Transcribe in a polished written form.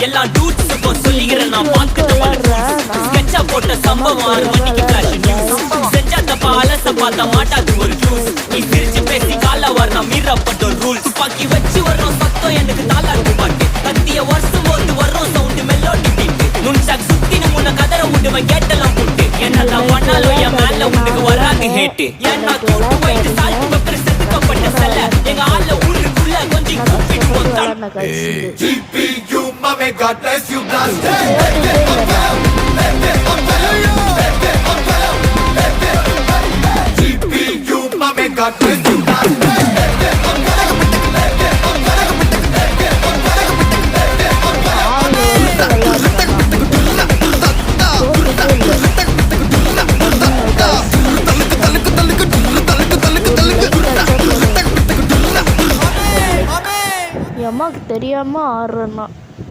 எல்லா டூட்ஸுக்கும் சொல்லிக்கிறேன் நான் பார்த்துட்டு ஸ்கெட்சா போட்ட சம்பவம் 6 மணிக்கு ஃபிளாஷ் நியூஸ் செஞ்சா தப்பா அலச பார்த்தா மாட்டாது ஒரு ஜூஸ் நீ சிரிச்சு பேசி கால வரணும் மீறப்பட்ட ரூல்ஸ் துப்பாக்கி வச்சு வர்றோம் சத்தம் எனக்கு தாளாட்டு பாட்டு கத்திய வருஷம் போது வர்றோம் சவுண்டு மெல்லோடி பீட்டு நுண்சாக் சுத்தினு முன்ன கதற விடுவன் கேட்டெல்லாம் போட்டு என்னெல்லாம் பண்ணாலும் என் மேல உனக்கு வராது ஹேட்டு ஏன்னா தூட்டு போயிட்டு சால்ட்டு பக்கர் செதுக்கப்பட்ட செல்ல எங்க ஆள ஊருக்குள்ள கொஞ்சம் கூப்பிட்டு போத்தான் GPU, mommy, God bless you, blast GPU, mommy, God bless you, blast என் அம்மாவுக்கு தெரியாம ஆடுறேன்னா